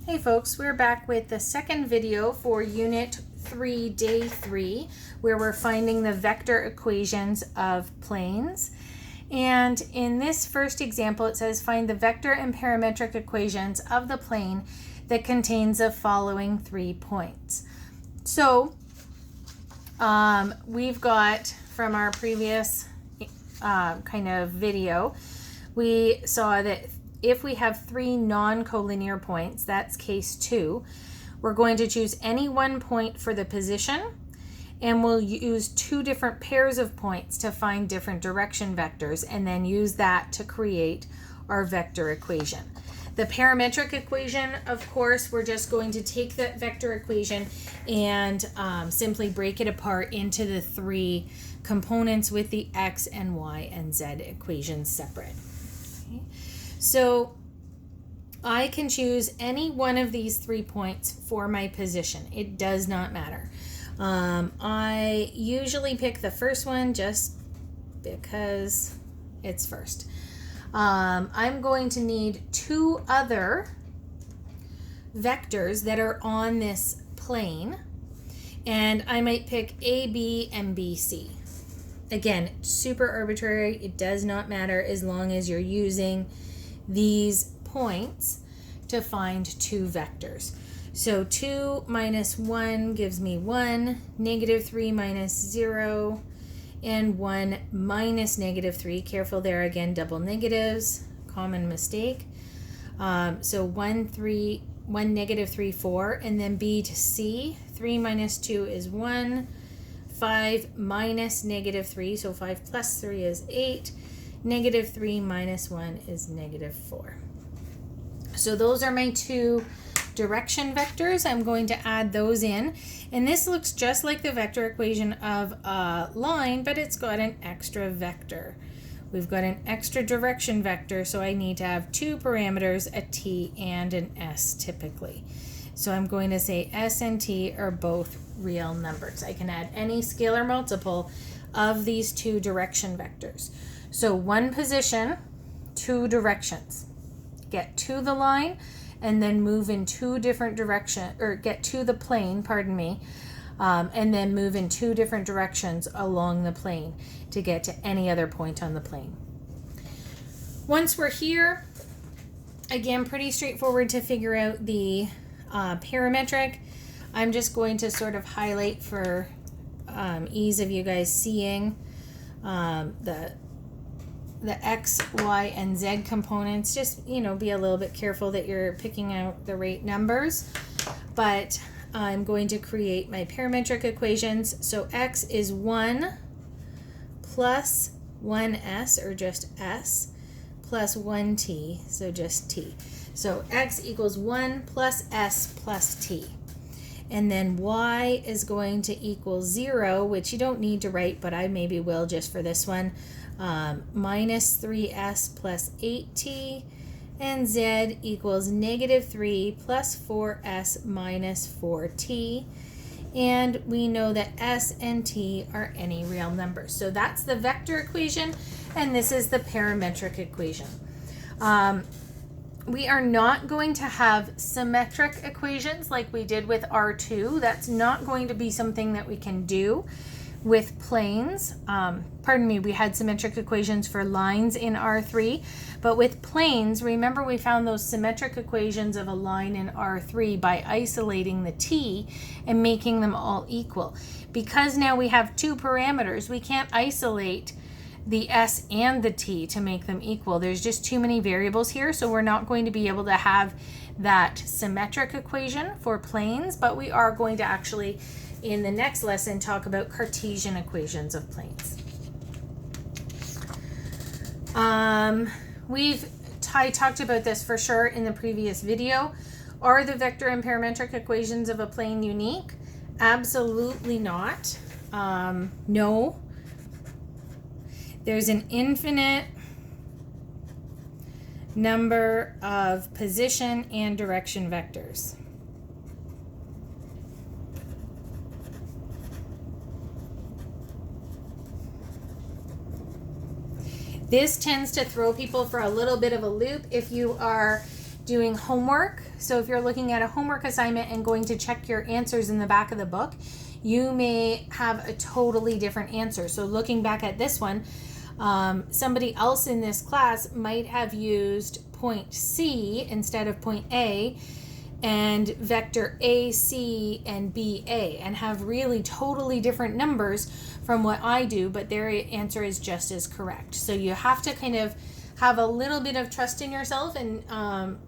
Hey folks, we're back with the second video for Unit 3, Day 3, where we're finding the vector equations of planes. And in this first example, it says find the vector and parametric equations of the plane that contains the following 3 points. So we've got from our previous kind of video, we saw that if we have 3 non-collinear points, that's case 2, we're going to choose any one point for the position, and we'll use 2 different pairs of points to find different direction vectors, and then use that to create our vector equation. The parametric equation, of course, we're just going to take that vector equation and simply break it apart into the 3 components with the x and y and z equations separate. Okay. So I can choose any one of these 3 points for my position. It does not matter. I usually pick the first one just because it's first. I'm going to need 2 other vectors that are on this plane, and I might pick A, B, and B, C. Again, super arbitrary. It does not matter as long as you're using these points to find 2 vectors. So 2 minus 1 gives me 1, negative 3 minus 0, and 1 minus negative 3. Careful there again, double negatives, common mistake. So 1, negative 3, 4, and then B to C. 3 minus 2 is 1. 5 minus negative 3, so 5 plus 3 is 8. Negative 3 minus 1 is negative 4. So those are my 2 direction vectors. I'm going to add those in. And this looks just like the vector equation of a line, but it's got an extra vector. We've got an extra direction vector, so I need to have 2 parameters, a t and an s typically. So I'm going to say s and t are both real numbers. I can add any scalar multiple of these 2 direction vectors. So 1 position, 2 directions. Get to the line and then move in 2 different directions, or get to the plane, pardon me, and then move in 2 different directions along the plane to get to any other point on the plane. Once we're here, again, pretty straightforward to figure out the parametric. I'm just going to sort of highlight for ease of you guys seeing the x, y, and z components. Just, be a little bit careful that you're picking out the right numbers. But I'm going to create my parametric equations. So x is 1 plus 1s, or just s, plus 1t, so just t. So x equals 1 plus s plus t. And then y is going to equal 0, which you don't need to write, but I maybe will just for this one. Minus 3s plus 8t, and z equals negative 3 plus 4s minus 4t. And we know that s and t are any real numbers. So that's the vector equation, and this is the parametric equation. We are not going to have symmetric equations like we did with R2. That's not going to be something that we can do with planes. We had symmetric equations for lines in R3, but with planes, remember we found those symmetric equations of a line in R3 by isolating the t and making them all equal. Because now we have 2 parameters, we can't isolate the s and the t to make them equal. There's just too many variables here, so we're not going to be able to have that symmetric equation for planes, but we are going to actually, in the next lesson, talk about Cartesian equations of planes. I talked about this for sure in the previous video. Are the vector and parametric equations of a plane unique? Absolutely not. No. There's an infinite number of position and direction vectors. This tends to throw people for a little bit of a loop if you are doing homework, so if you're looking at a homework assignment and going to check your answers in the back of the book, you may have a totally different answer. So looking back at this one, somebody else in this class might have used point C instead of point A, and vector AC and BA, and have really totally different numbers from what I do, but their answer is just as correct. So you have to kind of have a little bit of trust in yourself and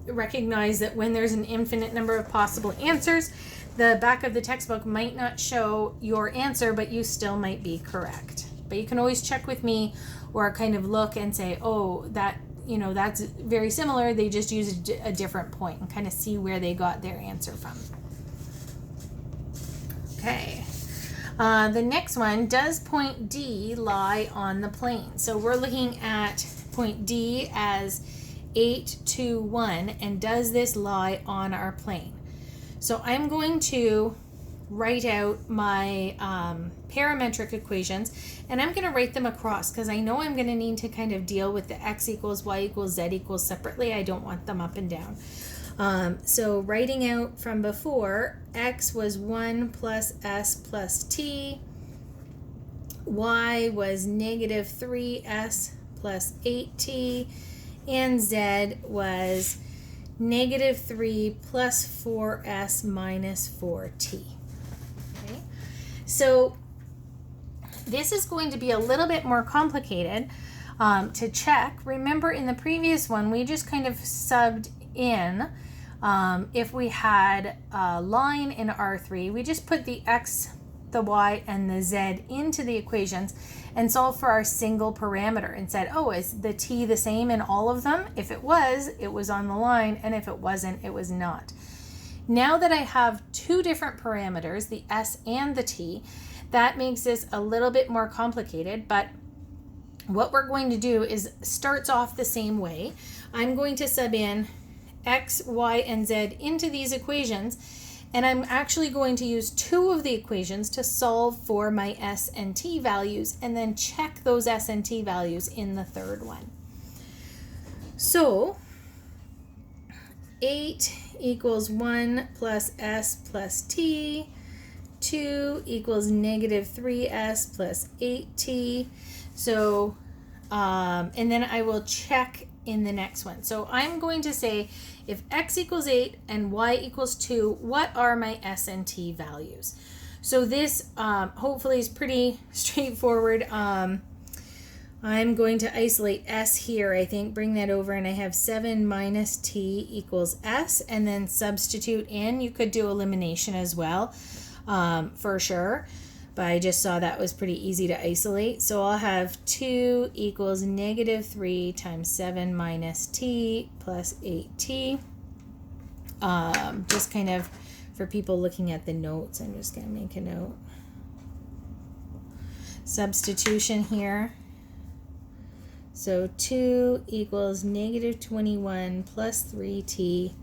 recognize that when there's an infinite number of possible answers, the back of the textbook might not show your answer, but you still might be correct. But you can always check with me or kind of look and say, oh, that, you know, that's very similar. They just used a different point, and kind of see where they got their answer from. Okay. The next one, does point D lie on the plane? So we're looking at point D as 8, 2, 1, and does this lie on our plane? So I'm going to write out my parametric equations, and I'm going to write them across because I know I'm going to need to kind of deal with the x equals y equals z equals separately. I don't want them up and down. So writing out from before, x was 1 plus s plus t, y was negative 3s plus 8t, and z was negative 3 plus 4s minus 4t. Okay, so this is going to be a little bit more complicated to check. Remember, in the previous one, we just kind of subbed in. If we had a line in R3, we just put the x, the y, and the z into the equations and solved for our single parameter and said, oh, is the t the same in all of them? If it was on the line, and if it wasn't, it was not. Now that I have two different parameters, the s and the t, that makes this a little bit more complicated, but what we're going to do is starts off the same way. I'm going to sub in x, y, and z into these equations, and I'm actually going to use two of the equations to solve for my s and t values, and then check those s and t values in the third one. So 8 equals 1 plus s plus t, 2 equals negative 3s plus 8t. So, and then I will check in the next one. So I'm going to say, if x equals 8 and y equals 2, what are my s and t values? So this hopefully is pretty straightforward. I'm going to isolate s here, I think, bring that over, and I have 7 minus t equals s, and then substitute in. You could do elimination as well, for sure, but I just saw that was pretty easy to isolate. So I'll have 2 equals negative 3 times 7 minus t plus 8t. Just kind of for people looking at the notes, I'm just going to make a note. Substitution here. So 2 equals negative 21 plus 3t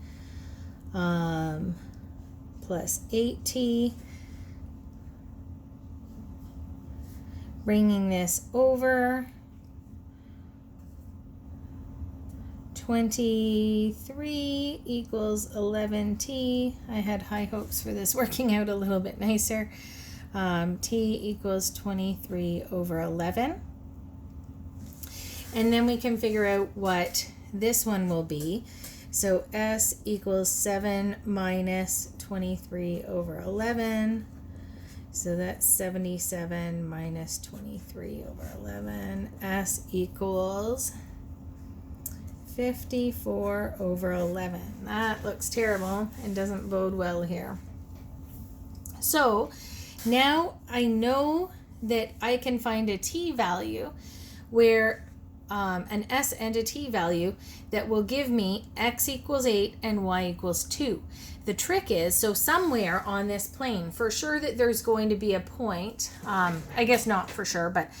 plus 8t. Bringing this over, 23 equals 11t. I had high hopes for this working out a little bit nicer. T equals 23 over 11. And then we can figure out what this one will be. So S equals 7 minus 23 over 11. So that's 77 minus 23 over 11. S equals 54 over 11. That looks terrible and doesn't bode well here. So now I know that I can find a t value where an s and a t value that will give me x equals 8 and y equals 2. The trick is, so somewhere on this plane, for sure that there's going to be a point, I guess not for sure, but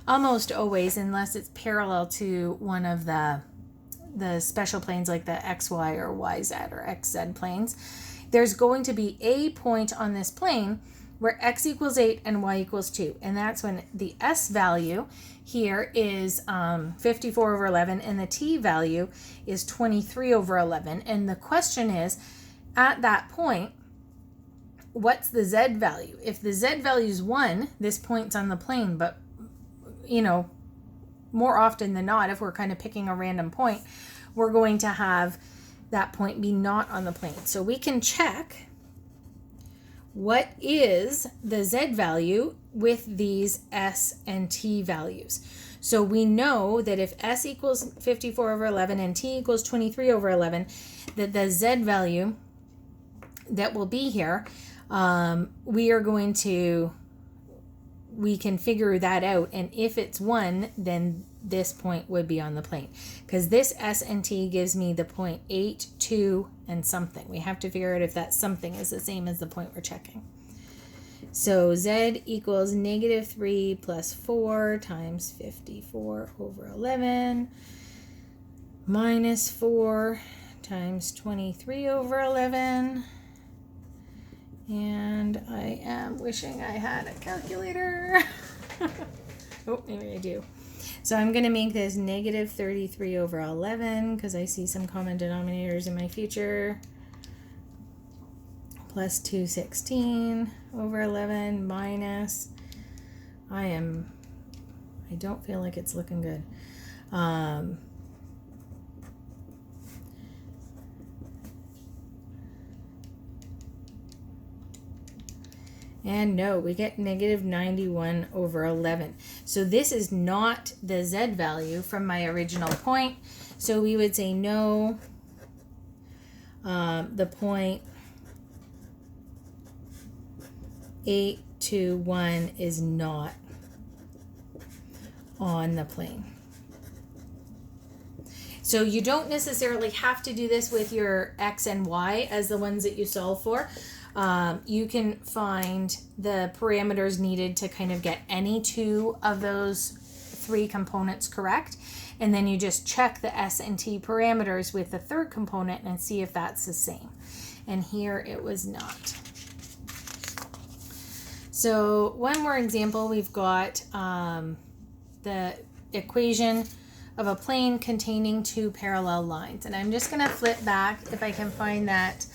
almost always, unless it's parallel to one of the special planes like the XY or YZ or XZ planes, there's going to be a point on this plane where x equals 8 and y equals 2. And that's when the s value here is 54 over 11 and the t value is 23 over 11. And the question is, at that point, what's the z value? If the z value is 1, this point's on the plane, but you know, more often than not, if we're kind of picking a random point, we're going to have that point be not on the plane. So we can check what is the z value with these s and t values. So we know that if s equals 54 over 11 and t equals 23 over 11, that the z value that will be here, we can figure that out. And if it's 1, then this point would be on the plane, because this s and t gives me the point 8, 2, and something. We have to figure out if that something is the same as the point we're checking. So z equals negative 3 plus 4 times 54 over 11 minus 4 times 23 over 11. And I am wishing I had a calculator. Oh, maybe I do. So I'm going to make this negative 33 over 11 because I see some common denominators in my future. Plus 216 over 11 minus, I don't feel like it's looking good. And no, we get negative 91 over 11. So this is not the z value from my original point. So we would say no, the point 8, 2, 1 is not on the plane. So you don't necessarily have to do this with your x and y as the ones that you solve for. You can find the parameters needed to kind of get any two of those 3 components correct. And then you just check the s and t parameters with the third component and see if that's the same. And here it was not. So one more example, we've got the equation of a plane containing 2 parallel lines. And I'm just going to flip back if I can find that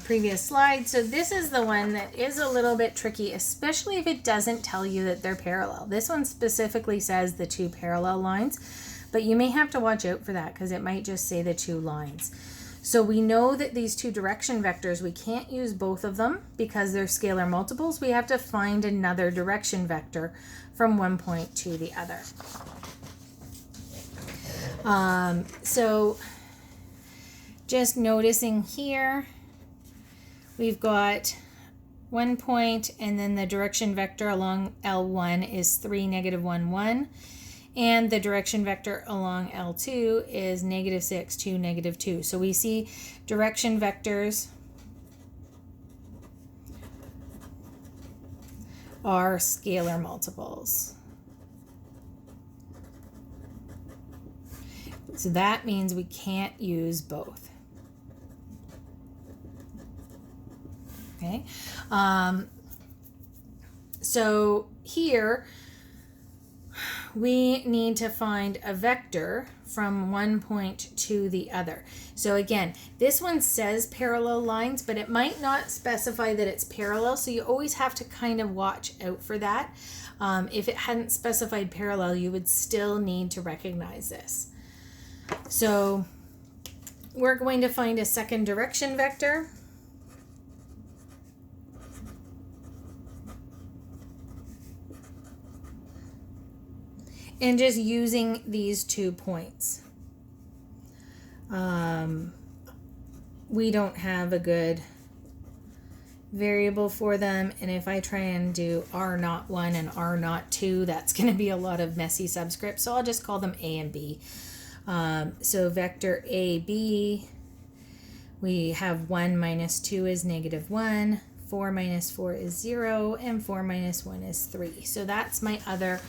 previous slide. So this is the one that is a little bit tricky, especially if it doesn't tell you that they're parallel. This one specifically says the 2 parallel lines, but you may have to watch out for that because it might just say the 2 lines. So we know that these 2 direction vectors, we can't use both of them because they're scalar multiples. We have to find another direction vector from one point to the other. So just noticing here, we've got 1 point, and then the direction vector along L1 is 3, negative 1, 1. And the direction vector along L2 is negative 6, 2, negative 2. So we see direction vectors are scalar multiples. So that means we can't use both. Okay. So here we need to find a vector from one point to the other. So again, this one says parallel lines, but it might not specify that it's parallel. So you always have to kind of watch out for that. If it hadn't specified parallel, you would still need to recognize this. So we're going to find a second direction vector. And just using these 2 points. We don't have a good variable for them, and if I try and do R01 and R02, that's going to be a lot of messy subscripts, so I'll just call them A and B. So vector AB, we have 1 minus 2 is negative 1, 4 minus 4 is 0, and 4 minus 1 is 3. So that's my other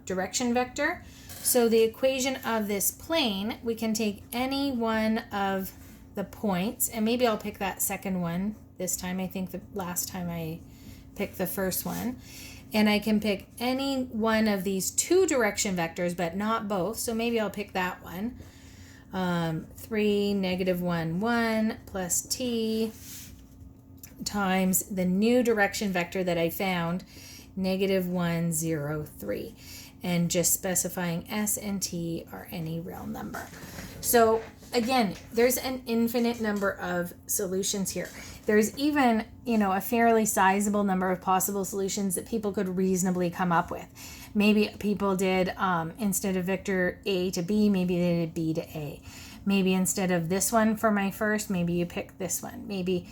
direction vector. So the equation of this plane, we can take any one of the points, and maybe I'll pick that second one this time. I think the last time I pick the first one. And I can pick any one of these two direction vectors, but not both. So maybe I'll pick that one. 3, -1, 1 plus t times the new direction vector that I found, -1, 0, 3. And just specifying s and t are any real number. So again, there's an infinite number of solutions here. There's even, a fairly sizable number of possible solutions that people could reasonably come up with. Maybe people did, instead of vector A to B, maybe they did B to A. Maybe instead of this one for my first, maybe you pick this one. Maybe,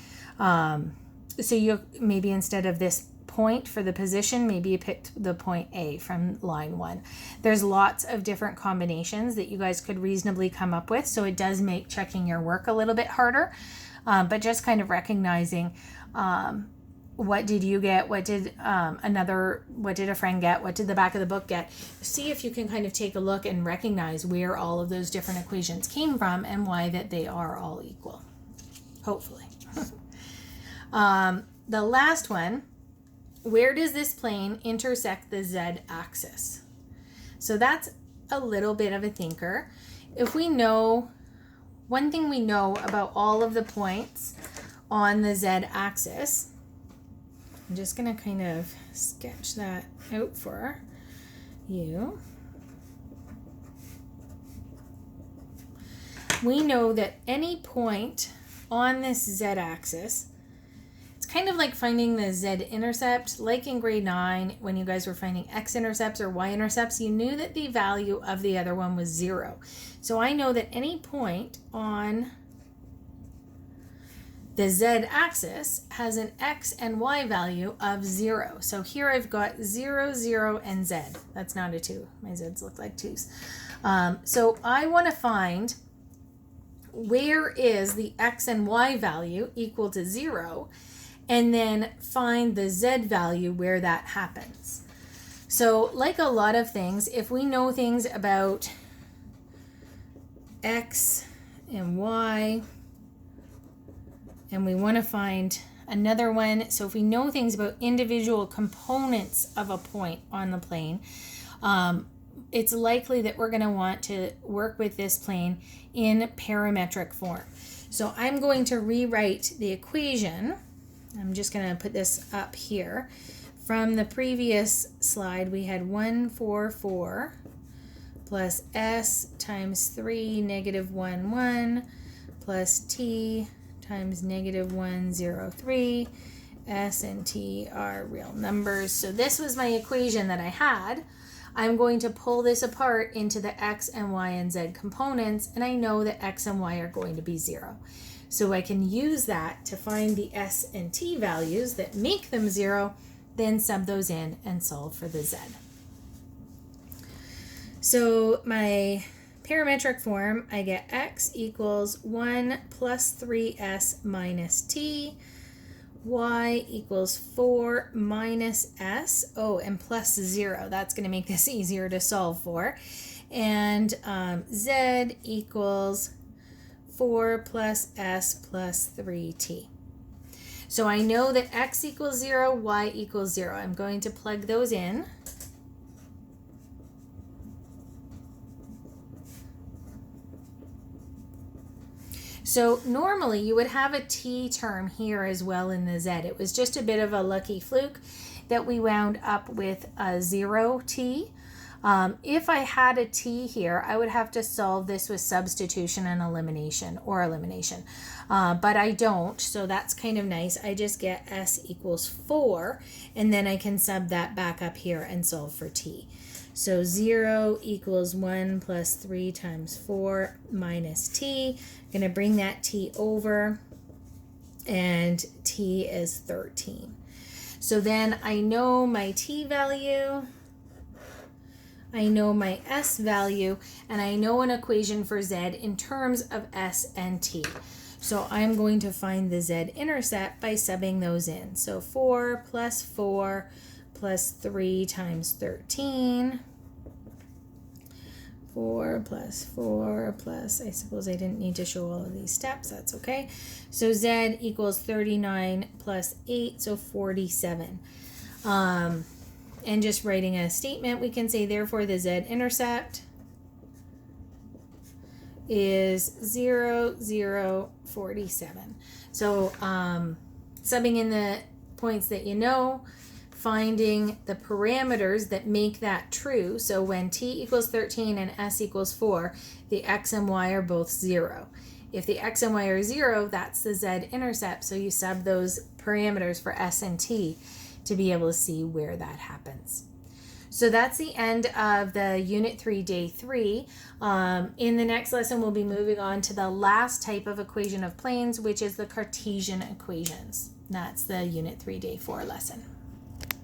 maybe instead of this point for the position, maybe you picked the point A from line 1. There's lots of different combinations that you guys could reasonably come up with, so it does make checking your work a little bit harder, but just kind of recognizing what did you get, what did a friend get, what did the back of the book get. See if you can kind of take a look and recognize where all of those different equations came from and why that they are all equal, hopefully. The last one, where does this plane intersect the z-axis? So that's a little bit of a thinker. If we know, one thing we know about all of the points on the z-axis, I'm just going to kind of sketch that out for you. We know that any point on this z-axis, kind of like finding the z-intercept, like in grade 9 when you guys were finding x-intercepts or y-intercepts, you knew that the value of the other one was 0. So I know that any point on the z-axis has an x and y value of 0. So here I've got 0, 0, and z. That's not a 2. My z's look like 2's. So I want to find where is the x and y value equal to 0, and then find the z value where that happens. So like a lot of things, if we know things about x and y, and we want to find another one, so if we know things about individual components of a point on the plane, it's likely that we're going to want to work with this plane in parametric form. So I'm going to rewrite the equation. I'm just going to put this up here. From the previous slide, we had 1, 4, 4 plus s times 3, -1, 1 plus t times -1, 0, 3. S and t are real numbers. So this was my equation that I had. I'm going to pull this apart into the x and y and z components, and I know that x and y are going to be 0. So I can use that to find the s and t values that make them 0, then sub those in and solve for the z. So my parametric form, I get x equals 1 plus 3s minus t, y equals 4 minus s, and plus 0. That's going to make this easier to solve for. And z equals 4 plus s plus 3t. So I know that x equals 0, y equals 0. I'm going to plug those in. So normally you would have a t term here as well in the z. It was just a bit of a lucky fluke that we wound up with a 0t. If I had a t here, I would have to solve this with substitution and elimination, but I don't, so that's kind of nice. I just get s equals 4, and then I can sub that back up here and solve for t. So 0 equals 1 plus 3 times 4 minus t. I'm going to bring that t over, and t is 13. So then I know my t value, I know my s value, and I know an equation for z in terms of s and t. So I'm going to find the z-intercept by subbing those in. So 4 plus 4 plus 3 times 13. 4 plus 4 plus, I suppose I didn't need to show all of these steps, that's okay. So Z equals 39 plus 8, so 47. And just writing a statement, we can say therefore the Z-intercept is 0, 0, 47. So subbing in the points that you know, finding the parameters that make that true. So when t equals 13 and s equals 4, the x and y are both 0. If the x and y are 0, that's the z-intercept. So you sub those parameters for s and t to be able to see where that happens. So that's the end of the Unit 3, Day 3. In the next lesson, we'll be moving on to the last type of equation of planes, which is the Cartesian equations. That's the Unit 3, Day 4 lesson.